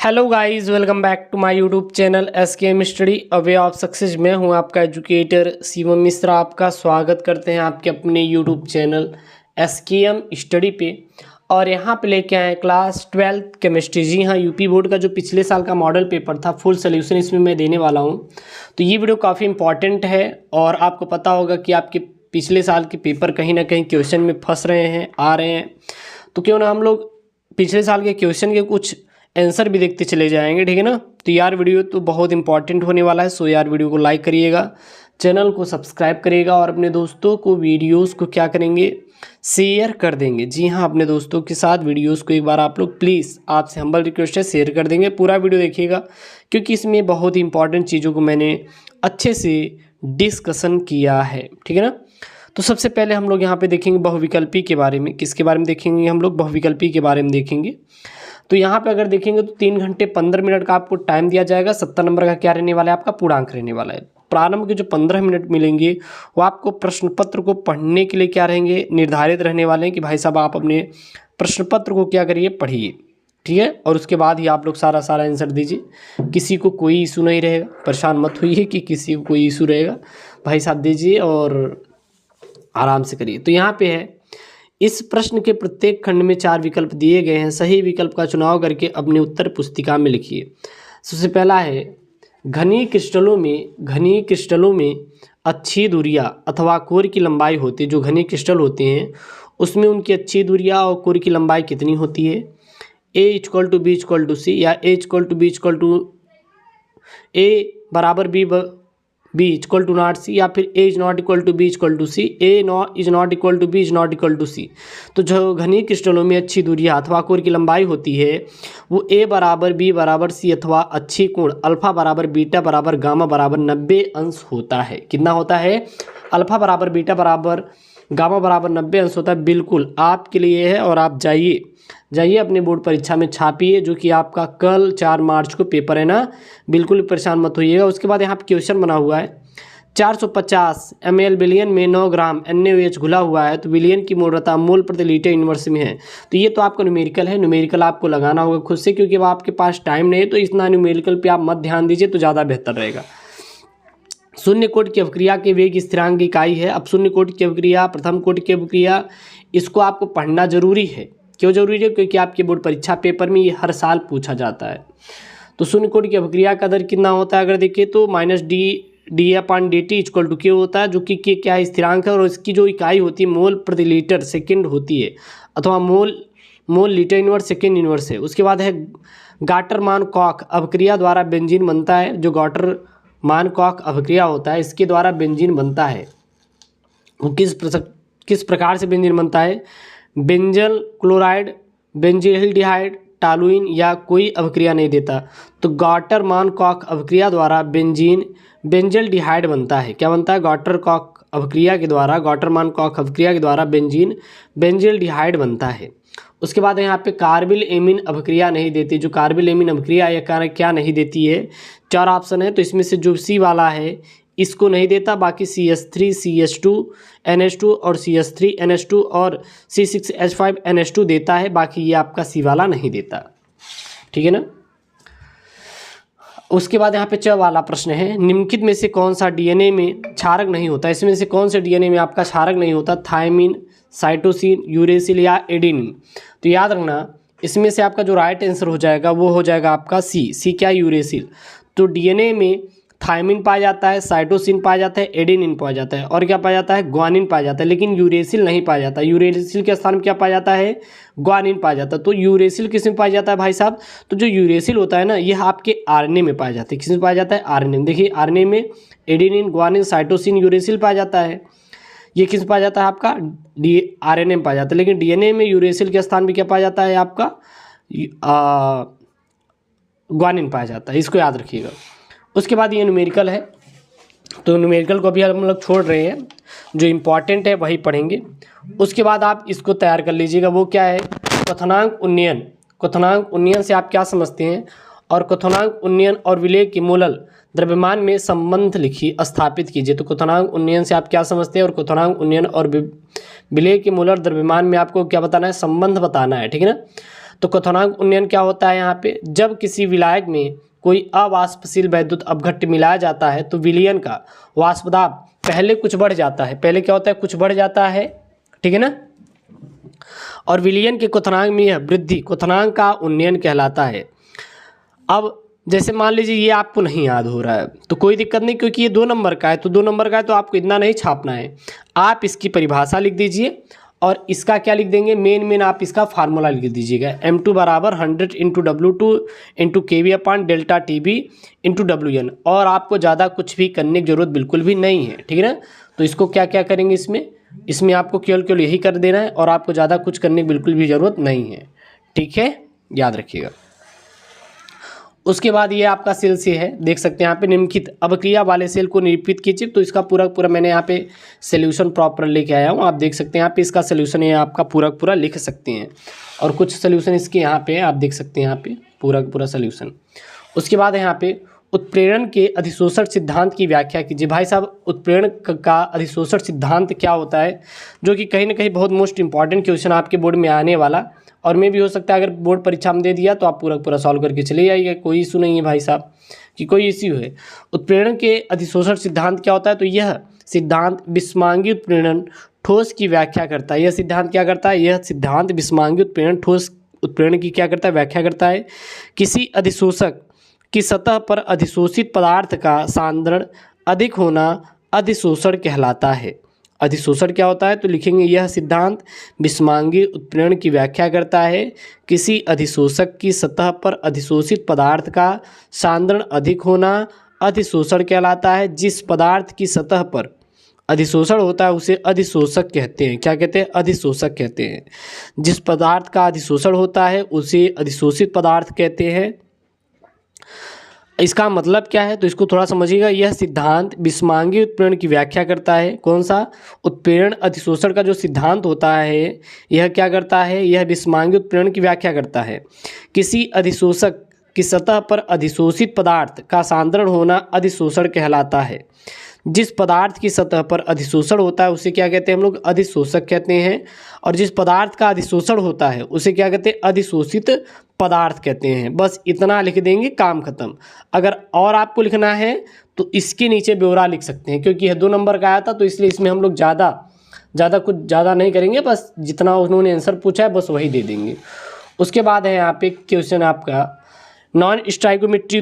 Hello guys, welcome back to my YouTube channel SKM study a way of success. मैं हूं आपका educator Shivam Mishra. आपका स्वागत करते हैं आपके अपने यूट्यूब चैनल SKM स्टडी पे। और यहां पे लेके आए क्लास 12th केमिस्ट्री। जी हाँ, यूपी बोर्ड का जो पिछले साल का मॉडल पेपर था, फुल सोल्यूशन इसमें मैं देने वाला हूं। तो ये वीडियो काफ़ी इंपॉर्टेंट है और आपको पता होगा कि आपके पिछले साल के पेपर कहीं ना कहीं क्वेश्चन में फंस रहे हैं, आ रहे हैं। तो क्यों ना हम लोग पिछले साल के क्वेश्चन के कुछ आंसर भी देखते चले जाएंगे, ठीक है ना। तो यार वीडियो तो बहुत इंपॉर्टेंट होने वाला है। सो यार वीडियो को लाइक करिएगा, चैनल को सब्सक्राइब करिएगा और अपने दोस्तों को वीडियोस को क्या करेंगे, शेयर कर देंगे। जी हाँ, अपने दोस्तों के साथ वीडियोस को एक बार आप लोग प्लीज़, आपसे हम्बल रिक्वेस्ट है, शेयर कर देंगे। पूरा वीडियो देखिएगा क्योंकि इसमें बहुत ही इंपॉर्टेंट चीज़ों को मैंने अच्छे से डिस्कशन किया है, ठीक है ना। तो सबसे पहले हम लोग यहाँ पे देखेंगे बहुविकल्पी के बारे में। किसके बारे में देखेंगे हम लोग? बहुविकल्पी के बारे में देखेंगे। तो यहाँ पे अगर देखेंगे तो 3 घंटे 15 मिनट का आपको टाइम दिया जाएगा। 70 नंबर का क्या रहने वाला है? आपका पूर्णांक रहने वाला है। प्रारंभ के जो 15 मिनट मिलेंगे वो आपको प्रश्न पत्र को पढ़ने के लिए क्या रहेंगे, निर्धारित रहने वाले हैं कि भाई साहब आप अपने प्रश्न पत्र को क्या करिए, पढ़िए, ठीक है। और उसके बाद ही आप लोग सारा आंसर दीजिए। किसी को कोई इशू नहीं रहेगा, परेशान मत होइए कि किसी को कोई इशू रहेगा। भाई साहब दीजिए और आराम से करिए। तो यहाँ पे है, इस प्रश्न के प्रत्येक खंड में 4 विकल्प दिए गए हैं। सही विकल्प का चुनाव करके अपनी उत्तर पुस्तिका में लिखिए। सबसे पहला है, घनी क्रिस्टलों में अच्छी दूरियां अथवा कोर की लंबाई होती है। जो घनी क्रिस्टल होते हैं उसमें उनकी अच्छी दूरियां और कोर की लंबाई कितनी होती है? A=B=C या A=B=B=C या फिर A=B=C, A=B=C। तो जो घनी क्रिस्टलों में अच्छी दूरियां अथवा कोर की लंबाई होती है वो A=B=C अथवा अच्छी कोण अल्फा=बीटा=गामा 90 अंश होता है। कितना होता है? अल्फा=बीटा=गामा 90 अंश होता है। बिल्कुल आपके लिए है और आप जाइए अपने बोर्ड परीक्षा में छापिए, जो कि आपका कल 4 मार्च को पेपर है ना। बिल्कुल परेशान मत होइएगा। उसके बाद यहाँ पे क्वेश्चन बना हुआ है, 450 ml विलयन में 9 ग्राम NaOH घुला हुआ है तो विलयन की मोलरता मोल प्रति लीटर इनवर्स में है। तो ये तो आपका न्यूमेरिकल है। न्यूमेरिकल आपको लगाना होगा खुद से, क्योंकि अब आपके पास टाइम नहीं है। तो इतना न्यूमेरिकल पे आप मत ध्यान दीजिए तो ज़्यादा बेहतर रहेगा। शून्य कोटि की अवक्रिया के वेग स्थिरांक की इकाई है। अब शून्य कोटि की अवक्रिया, प्रथम कोटि की अवक्रिया, इसको आपको पढ़ना जरूरी है। क्यों जरूरी है? क्योंकि आपके बोर्ड परीक्षा पेपर में ये हर साल पूछा जाता है। तो शून्य कोटि की अवक्रिया का दर कितना होता है? अगर देखिए तो -dA/dt K होता है, जो कि K क्या है? स्थिरांक है। और इसकी जो इकाई होती है मोल प्रति लीटर सेकेंड होती है, अथवा mole litre inverse second inverse है। उसके बाद है गाटर-मान-कॉक अवक्रिया द्वारा बेंजीन बनता है। जो गाटर-मान-कॉक अवक्रिया होता है इसके द्वारा बेंजीन बनता है। वो किस प्रकार से बेंजीन बनता है? बेंजल क्लोराइड, बेंजील्डिहाइड, टॉलुइन या कोई अवक्रिया नहीं देता। तो गाटर-मान-कॉक अवक्रिया द्वारा बेंजल्डिहाइड बनता है। क्या बनता है? गाटर-मान-कॉक अवक्रिया के द्वारा बेंजल्डिहाइड बनता है। उसके बाद यहाँ पे कार्बिल एमीन अवक्रिया नहीं देती। जो कार्बिल एमीन अवक्रिया या क्या नहीं देती है? 4 ऑप्शन है, तो इसमें से जो C वाला है इसको नहीं देता। बाकी CH3 CH2 NH2 और CH3 NH2 और C6H5 NH2 देता है। बाकी ये आपका C वाला नहीं देता, ठीक है ना। उसके बाद यहाँ पे च वाला प्रश्न है, निम्नलिखित में से कौन सा DNA में क्षारक नहीं होता? इसमें से कौन से DNA में आपका क्षारक नहीं होता? थायमिन, साइटोसिन, यूरेसिल या एडेनिन। तो याद रखना, इसमें से आपका जो राइट आंसर हो जाएगा वो हो जाएगा आपका C क्या? यूरेसिल। तो DNA में थायमिन पाया जाता है, साइटोसिन पाया जाता है, एडेनिन पाया जाता है, और क्या पाया जाता है? ग्वानिन पाया जाता है। लेकिन यूरेसिल नहीं पाया जाता। यूरेसिल के स्थान में क्या पाया जाता है? ग्वानिन पाया जाता है। तो यूरेसिल किस में पाया जाता है भाई साहब? तो जो यूरेसिल होता है ना, यह आपके RNA में पाया जाता है। किस में पाया जाता है? RNA में। देखिए RNA में एडेनिन, ग्वानिन, साइटोसिन, यूरेसिल पाया जाता है। ये किस पाया जाता है? आपका RNA में पाया जाता है। लेकिन DNA में यूरेसिल के स्थान में क्या पाया जाता है? आपका ग्वानिन पाया जाता है। इसको याद रखिएगा। उसके बाद ये न्यूमेरिकल है, तो न्यूमेरिकल को भी हम लोग छोड़ रहे हैं, जो इम्पॉर्टेंट है वही पढ़ेंगे। उसके बाद आप इसको तैयार कर लीजिएगा। वो क्या है? क्वथनांक उन्नयन। क्वथनांक उन्नयन से आप क्या समझते हैं? और क्वथनांक उन्नयन और विलेय के मोलल द्रव्यमान में संबंध लिखिए, स्थापित कीजिए। तो क्वथनांक उन्नयन से आप क्या समझते हैं? और क्वथनांक उन्नयन और विलेय के मोलर द्रव्यमान में आपको क्या बताना है? संबंध बताना है, ठीक है ना। तो क्वथनांक उन्नयन क्या होता है यहाँ पे, जब किसी विलायक में कोई अवाष्पशील वैद्युत अपघट्य मिलाया जाता है तो विलयन का वाष्प दाब पहले कुछ बढ़ जाता है, पहले क्या होता है, कुछ बढ़ जाता है, ठीक है ना, और विलयन के क्वथनांक में यह वृद्धि क्वथनांक का उन्नयन कहलाता है। अब जैसे मान लीजिए ये आपको नहीं याद हो रहा है तो कोई दिक्कत नहीं, क्योंकि ये 2 नंबर का है, तो 2 नंबर का है तो आपको इतना नहीं छापना है, आप इसकी परिभाषा लिख दीजिए और इसका क्या लिख देंगे, मेन आप इसका फार्मूला लिख दीजिएगा, M2 बराबर 100 इंटू W2 इंटू KV अपान डेल्टा TB इंटू WN, और आपको ज़्यादा कुछ भी करने की जरूरत बिल्कुल भी नहीं है, ठीक है ना। तो इसको क्या क्या करेंगे, इसमें आपको केवल यही कर देना है और आपको ज़्यादा कुछ करने की बिल्कुल भी ज़रूरत नहीं है, ठीक है, याद रखिएगा। उसके बाद ये आपका सेल से है, देख सकते हैं यहाँ पे निम्नलिखित अवक्रिया वाले सेल को निरूपित कीजिए, तो इसका पूरा मैंने यहाँ पे सोल्यूशन प्रॉपर लेके आया हूँ, आप देख सकते हैं यहाँ पे इसका सोल्यूशन ये आपका पूरा लिख सकते हैं, और कुछ सोल्यूशन इसके यहाँ पे आप देख सकते हैं यहाँ पे पूरा सोल्यूशन। उसके बाद यहाँ पे उत्प्रेरण के अधिशोषण सिद्धांत की व्याख्या कीजिए। भाई साहब उत्प्रेरण का अधिशोषण सिद्धांत क्या होता है, जो कि कहीं ना कहीं बहुत मोस्ट इंपॉर्टेंट क्वेश्चन आपके बोर्ड में आने वाला, और में भी हो सकता है अगर बोर्ड परीक्षा में दे दिया तो आप पूरा सॉल्व करके चले जाइएगा, कोई इशू नहीं है भाई साहब कि कोई इश्यू है। उत्प्रेरण के अधिशोषण सिद्धांत क्या होता है, तो यह सिद्धांत विषमांगी उत्प्रेरण ठोस की व्याख्या करता है। यह सिद्धांत क्या करता है, यह सिद्धांत विषमांगी उत्प्रेरण ठोस उत्प्रेरण की क्या करता है, व्याख्या करता है। किसी अधिशोषक की सतह पर अधिशोषित पदार्थ का सांद्रण अधिक होना अधिशोषण कहलाता है। अधिशोषण क्या होता है, तो लिखेंगे यह सिद्धांत विषमांगी उत्प्रेरण की व्याख्या करता है। किसी अधिशोषक की सतह पर अधिशोषित पदार्थ का सांद्रण अधिक होना अधिशोषण कहलाता है। जिस पदार्थ की सतह पर अधिशोषण होता है उसे अधिशोषक कहते हैं। क्या कहते हैं, अधिशोषक कहते हैं। जिस पदार्थ का अधिशोषण होता है उसे अधिशोषित पदार्थ कहते हैं। इसका मतलब क्या है, तो इसको थोड़ा समझिएगा। यह सिद्धांत विषमांगी उत्प्रेरण की व्याख्या करता है। कौन सा, उत्प्रेरण अधिशोषण का जो सिद्धांत होता है यह क्या करता है, यह विषमांगी उत्प्रेरण की व्याख्या करता है। किसी अधिशोषक की सतह पर अधिशोषित पदार्थ का सांद्रण होना अधिशोषण कहलाता है। जिस पदार्थ की सतह पर अधिशोषण होता है उसे क्या कहते हैं हम लोग, अधिशोषक कहते हैं। और जिस पदार्थ का अधिशोषण होता है उसे क्या कहते हैं, अधिशोषित पदार्थ कहते हैं। बस इतना लिख देंगे, काम खत्म। अगर और आपको लिखना है तो इसके नीचे ब्यौरा लिख सकते हैं, क्योंकि यह 2 नंबर का आया था तो इसलिए इसमें हम लोग ज़्यादा नहीं करेंगे, बस जितना उन्होंने आंसर पूछा है बस वही दे देंगे। उसके बाद है यहाँ पे क्वेश्चन आपका नॉन स्टाइकोमेट्री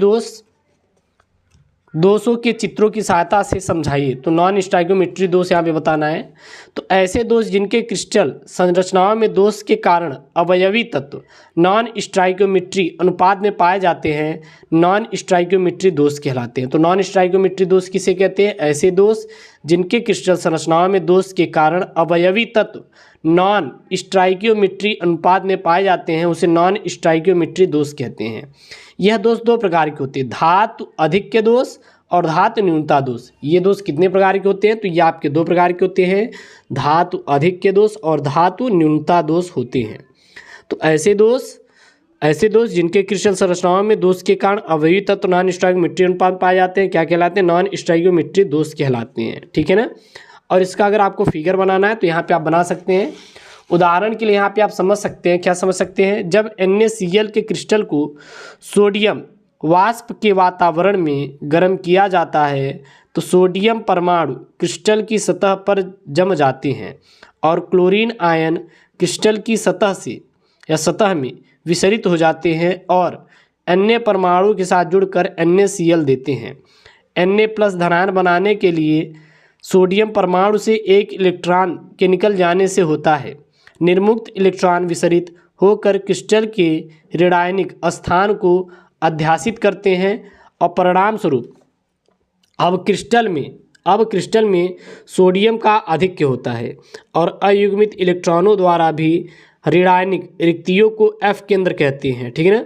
दोषों के चित्रों की सहायता से समझाइए। तो नॉन स्टाइकोमेट्री दोष यहाँ पे बताना है। तो ऐसे दोष जिनके क्रिस्टल संरचनाओं में दोष के कारण अवयवी तत्व नॉन स्टाइकोमेट्री अनुपात में पाए जाते हैं, नॉन स्टाइकोमेट्री दोष कहलाते हैं। तो नॉन स्टाइकोमेट्री दोष किसे कहते हैं, ऐसे दोष जिनके क्रिस्टल संरचनाओं में दोष के कारण अवयवी तत्व नॉन स्टाइकोमेट्री अनुपात में पाए जाते हैं, उसे नॉन स्टाइकोमेट्री दोष कहते हैं। यह दोष 2 प्रकार के होते हैं, धातु अधिक्य दोष और धातु न्यूनता दोष। ये दोष कितने प्रकार के होते हैं, तो ये आपके 2 प्रकार के होते हैं, धातु अधिक्य दोष और धातु न्यूनता दोष होते हैं। तो ऐसे दोष जिनके क्रिस्टल संरचनाओं में दोष के कारण अवयवी तत्व नॉन स्टाइकोमेट्री अनुपात पाए जाते हैं, क्या कहलाते हैं, नॉन स्टाइकोमेट्री दोष कहलाते हैं। ठीक है ना। और इसका अगर आपको फिगर बनाना है तो यहाँ पे आप बना सकते हैं। उदाहरण के लिए यहाँ पे आप समझ सकते हैं, क्या समझ सकते हैं, जब NaCl के क्रिस्टल को सोडियम वाष्प के वातावरण में गर्म किया जाता है तो सोडियम परमाणु क्रिस्टल की सतह पर जम जाते हैं और क्लोरीन आयन क्रिस्टल की सतह से या सतह में विसरित हो जाते हैं और Na परमाणु के साथ जुड़कर NaCl देते हैं। Na+ धनायन बनाने के लिए सोडियम परमाणु से एक इलेक्ट्रॉन के निकल जाने से होता है। निर्मुक्त इलेक्ट्रॉन विसरित होकर क्रिस्टल के ऋणायनिक स्थान को अध्यासित करते हैं और परिणाम स्वरूप अब क्रिस्टल में सोडियम का आधिक्य होता है और अयुग्मित इलेक्ट्रॉनों द्वारा भी ऋणायनिक रिक्तियों को F केंद्र कहते हैं। ठीक है ना।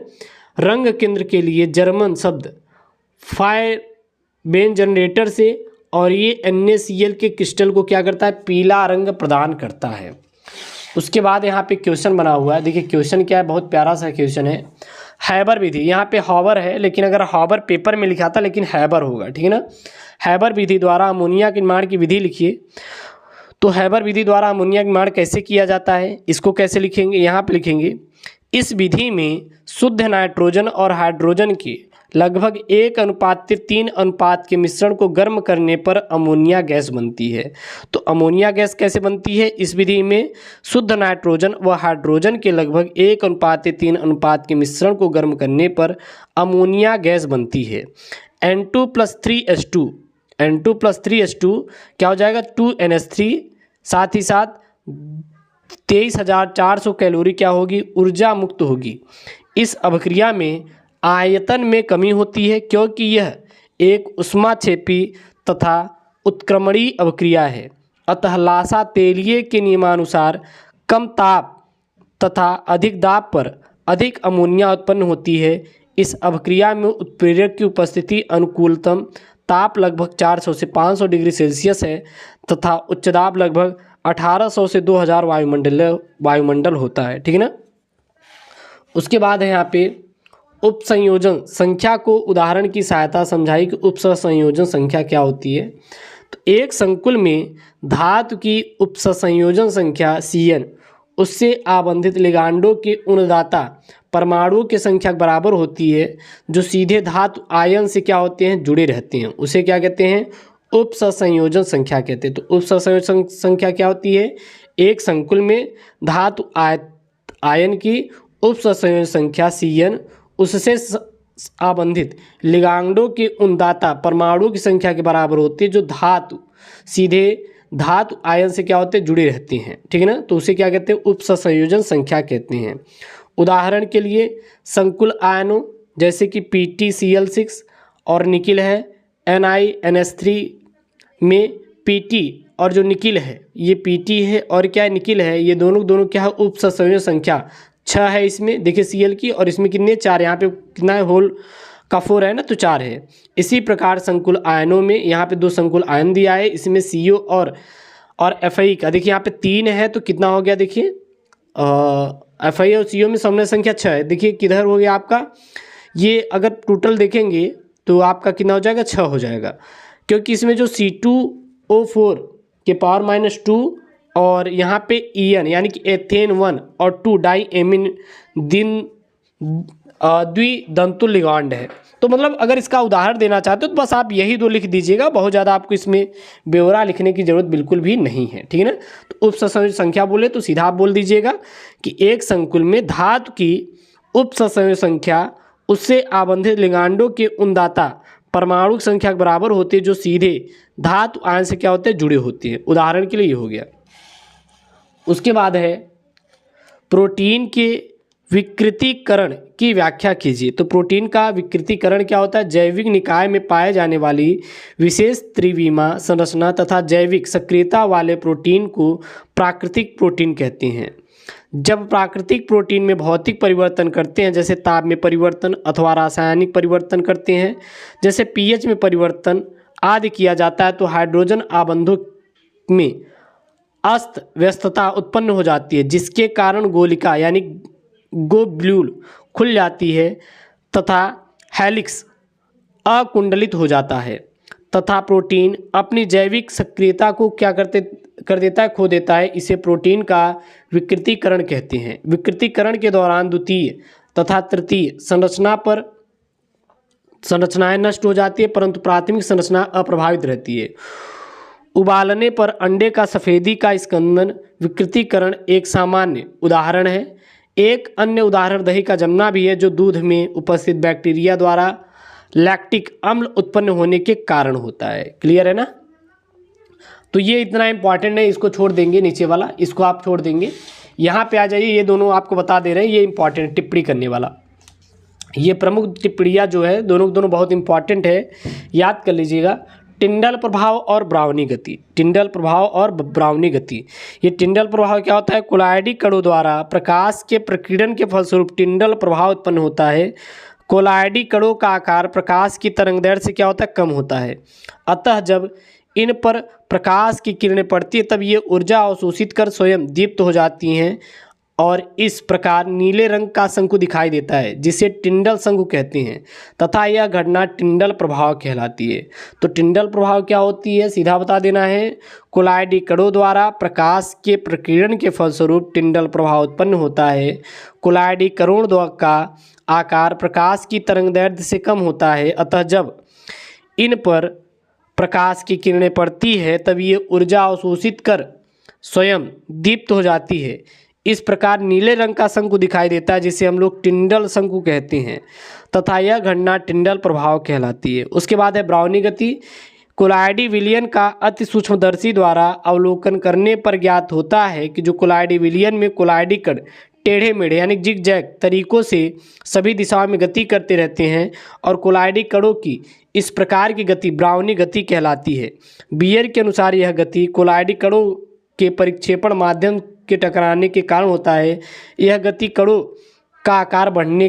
रंग केंद्र के लिए जर्मन शब्द फायरबेन जनरेटर से, और ये NaCl के क्रिस्टल को क्या करता है, पीला रंग प्रदान करता है। उसके बाद यहाँ पे क्वेश्चन बना हुआ है, देखिए क्वेश्चन क्या है, बहुत प्यारा सा क्वेश्चन है। हैबर विधि, यहाँ पे हॉबर है लेकिन अगर हॉबर पेपर में लिखा था लेकिन हैबर होगा। ठीक है ना। हैबर विधि द्वारा अमोनिया के निर्माण की विधि लिखिए। तो हैबर विधि द्वारा अमोनिया का निर्माण कैसे किया जाता है, इसको कैसे लिखेंगे, यहाँ पे लिखेंगे इस विधि में शुद्ध नाइट्रोजन और हाइड्रोजन के लगभग 1:3 अनुपात के मिश्रण को गर्म करने पर अमोनिया गैस बनती है। तो अमोनिया गैस कैसे बनती है? इस विधि में शुद्ध नाइट्रोजन व हाइड्रोजन के लगभग 1:3 अनुपात के मिश्रण को गर्म करने पर अमोनिया गैस बनती है। N2+3H2 N2+3H2 क्या हो जाएगा? 2NH3, साथ ही साथ 23,400 कैलोरी क्या होगी? ऊर्जा मुक्त होगी। इस अभिक्रिया में आयतन में कमी होती है क्योंकि यह एक ऊष्माक्षेपी तथा उत्क्रमणीय अभिक्रिया है। अतः लासा तेलीय के नियमानुसार कम ताप तथा अधिक दाब पर अधिक अमोनिया उत्पन्न होती है। इस अभिक्रिया में उत्प्रेरक की उपस्थिति अनुकूलतम ताप लगभग 400 से 500 डिग्री सेल्सियस है तथा उच्च दाब लगभग 1800 से 2000 वायुमंडल होता है। ठीक है ना। उसके बाद है यहाँ पे उपसंयोजन संख्या को उदाहरण की सहायता समझाई कि उपसंयोजन संख्या क्या होती है। तो एक संकुल में धातु की उपसंयोजन संख्या Cn उससे आबंधित लिगांडों के उन्नदाता परमाणुओं की संख्या बराबर होती है जो सीधे धातु आयन से क्या होते हैं? जुड़े रहते हैं। उसे क्या कहते हैं? उपसंयोजन संख्या कहते हैं। तो उपसंयोजन संख्या क्या होती है? एक संकुल में धातु आयन की उपसंयोजन संख्या Cn उससे आबंधित लिगांडों के उन्नदाता परमाणुओं की संख्या के बराबर होती है जो धातु सीधे धातु आयन से क्या होते हैं? जुड़े रहते हैं। ठीक है ना। तो उसे क्या कहते हैं? उपसंयोजन संख्या कहते हैं। उदाहरण के लिए संकुल आयनों जैसे कि PtCl6 और निकिल है NiNH3 में Pt और जो निकिल है ये Pt है और क्या निकिल है ये दोनों क्या है? उपसंयोजन संख्या 6 है इसमें। देखिए Cl की और इसमें कितने? 4। यहाँ पे कितना है? होल का 4 है ना, तो 4 है। इसी प्रकार संकुल आयनों में यहाँ पे 2 संकुल आयन दिया है, इसमें CO और Fi का देखिए यहाँ पे 3 है तो कितना हो गया? देखिए Fi और CO में समन्वय संख्या 6 है। देखिए किधर हो गया आपका? ये अगर टोटल देखेंगे तो आपका कितना हो जाएगा? 6 हो जाएगा क्योंकि इसमें जो C2O4 के पावर -2 और यहाँ पे En यानी कि एथेन 1 और 2 डाई एमिन द्विदंतुल लिगांड है। तो मतलब अगर इसका उदाहरण देना चाहते हो तो बस आप यही 2 लिख दीजिएगा, बहुत ज़्यादा आपको इसमें ब्यौरा लिखने की ज़रूरत बिल्कुल भी नहीं है। ठीक है ना। तो उपसंयोजन संख्या बोले तो सीधा आप बोल दीजिएगा कि एक संकुल में धातु की उपसंयोजन संख्या उससे आबंधित लिगांडों के उन्नदाता परमाणु की संख्या के बराबर होती है जो सीधे धातु आयन से क्या होते हैं? जुड़े होते हैं। उदाहरण के लिए ये हो गया। उसके बाद है प्रोटीन के विकृतीकरण की व्याख्या कीजिए। तो प्रोटीन का विकृतीकरण क्या होता है? जैविक निकाय में पाए जाने वाली विशेष त्रिविमा संरचना तथा जैविक सक्रियता वाले प्रोटीन को प्राकृतिक प्रोटीन कहते हैं। जब प्राकृतिक प्रोटीन में भौतिक परिवर्तन करते हैं जैसे ताप में परिवर्तन अथवा रासायनिक परिवर्तन करते हैं जैसे pH में परिवर्तन आदि किया जाता है तो हाइड्रोजन आबंधों में अस्त व्यस्तता उत्पन्न हो जाती है जिसके कारण गोलिका यानी ग्लोब्यूल खुल जाती है तथा हेलिक्स अकुंडलित हो जाता है तथा प्रोटीन अपनी जैविक सक्रियता को क्या कर देता है? खो देता है। इसे प्रोटीन का विकृतीकरण कहते हैं। विकृतीकरण के दौरान द्वितीय तथा तृतीय संरचनाएं नष्ट हो जाती है परंतु प्राथमिक संरचना अप्रभावित रहती है। उबालने पर अंडे का सफेदी का स्कंदन विकृतीकरण एक सामान्य उदाहरण है। एक अन्य उदाहरण दही का जमना भी है जो दूध में उपस्थित बैक्टीरिया द्वारा लैक्टिक अम्ल उत्पन्न होने के कारण होता है। क्लियर है ना। तो ये इतना इंपॉर्टेंट है, इसको छोड़ देंगे, नीचे वाला इसको आप छोड़ देंगे। यहाँ पे आ जाइए, ये दोनों आपको बता दे रहे हैं, ये इंपॉर्टेंट टिप्पणी करने वाला, ये प्रमुख टिप्पणियाँ जो है दोनों बहुत इंपॉर्टेंट है, याद कर लीजिएगा। टिंडल प्रभाव और ब्राउनी गति। टिंडल प्रभाव और ब्राउनी गति, ये टिंडल प्रभाव क्या होता है? कोलाइडी कणों द्वारा प्रकाश के प्रकीर्णन के फलस्वरूप टिंडल प्रभाव उत्पन्न होता है। कोलाइडी कणों का आकार प्रकाश की तरंगदैर्घ्य से क्या होता है? कम होता है। अतः जब इन पर प्रकाश की किरणें पड़ती है तब ये ऊर्जा अवशोषित कर स्वयं दीप्त हो जाती हैं। और इस प्रकार नीले रंग का शंकु दिखाई देता है जिसे टिंडल शंकु कहते हैं तथा यह घटना टिंडल प्रभाव कहलाती है। तो टिंडल प्रभाव क्या होती है, सीधा बता देना है। कोलाइडी कणों द्वारा प्रकाश के प्रकीर्णन के फलस्वरूप टिंडल प्रभाव उत्पन्न होता है। कोलाइडी कणों का आकार प्रकाश की तरंगदैर्घ्य से कम होता है, अतः जब इन पर प्रकाश की किरणें पड़ती है तब ये ऊर्जा अवशोषित कर स्वयं दीप्त हो जाती है। इस प्रकार नीले रंग का शंकु दिखाई देता है जिसे हम लोग टिंडल शंकु कहते हैं तथा यह घटना टिंडल प्रभाव कहलाती है। उसके बाद है ब्राउनी गति। कोलाइडी विलयन का अति सूक्ष्मदर्शी द्वारा अवलोकन करने पर ज्ञात होता है कि जो कोलाइडी विलयन में कोलाइडी कण टेढ़े मेढ़े यानी जिग जैग तरीकों से सभी दिशाओं में गति करते रहते हैं और कोलाइडी कणों की इस प्रकार की गति ब्राउनी गति कहलाती है। बियर के अनुसार यह गति कोलाइडी कणों के परिक्षेपण माध्यम के टकराने के कारण होता है। यह गति कणों का आकार बढ़ने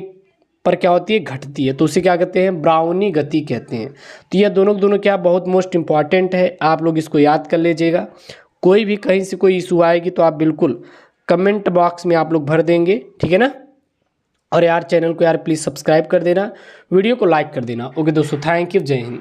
पर क्या होती है, घटती है, तो उसे क्या कहते हैं, ब्राउनी गति कहते हैं। तो यह दोनों क्या बहुत मोस्ट इंपॉर्टेंट है, आप लोग इसको याद कर लीजिएगा। कोई भी कहीं से कोई इशू आएगी तो आप बिल्कुल कमेंट बॉक्स में आप लोग भर देंगे, ठीक है ना। और यार चैनल को यार प्लीज़ सब्सक्राइब कर देना, वीडियो को लाइक कर देना। ओके दोस्तों, थैंक यू, जय हिंद।